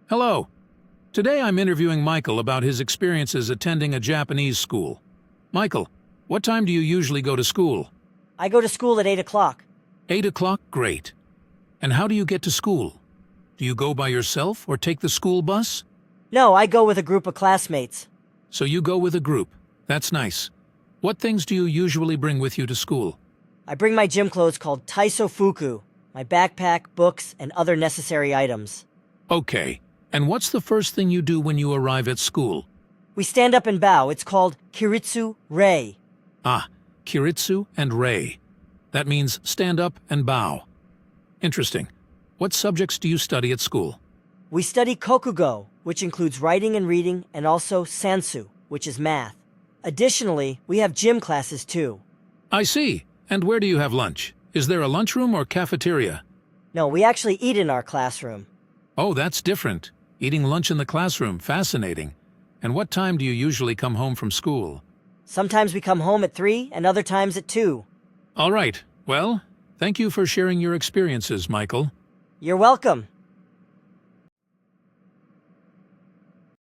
Hello. Today I'm interviewing Michael about his experiences attending a Japanese school. Michael, what time do you usually go to school? I go to school at 8 o'clock. 8 o'clock? Great. And how do you get to school? Do you go by yourself or take the school bus? No, I go with a group of classmates. So you go with a group. That's nice. What things do you usually bring with you to school? I bring my gym clothes called Taiso Fuku, my backpack, books, and other necessary items. Okay. And what's the first thing you do when you arrive at school? We stand up and bow. It's called Kiritsu Rei. Ah, Kiritsu and Rei. That means stand up and bow. Interesting. What subjects do you study at school? We study Kokugo, which includes writing and reading, and also Sansu, which is math. Additionally, we have gym classes too. I see. And where do you have lunch? Is there a lunchroom or cafeteria? No, we actually eat in our classroom. Oh, that's different. Eating lunch in the classroom, fascinating. And what time do you usually come home from school? Sometimes we come home at 3 and other times at 2. All right. Well, thank you for sharing your experiences, Michael. You're welcome.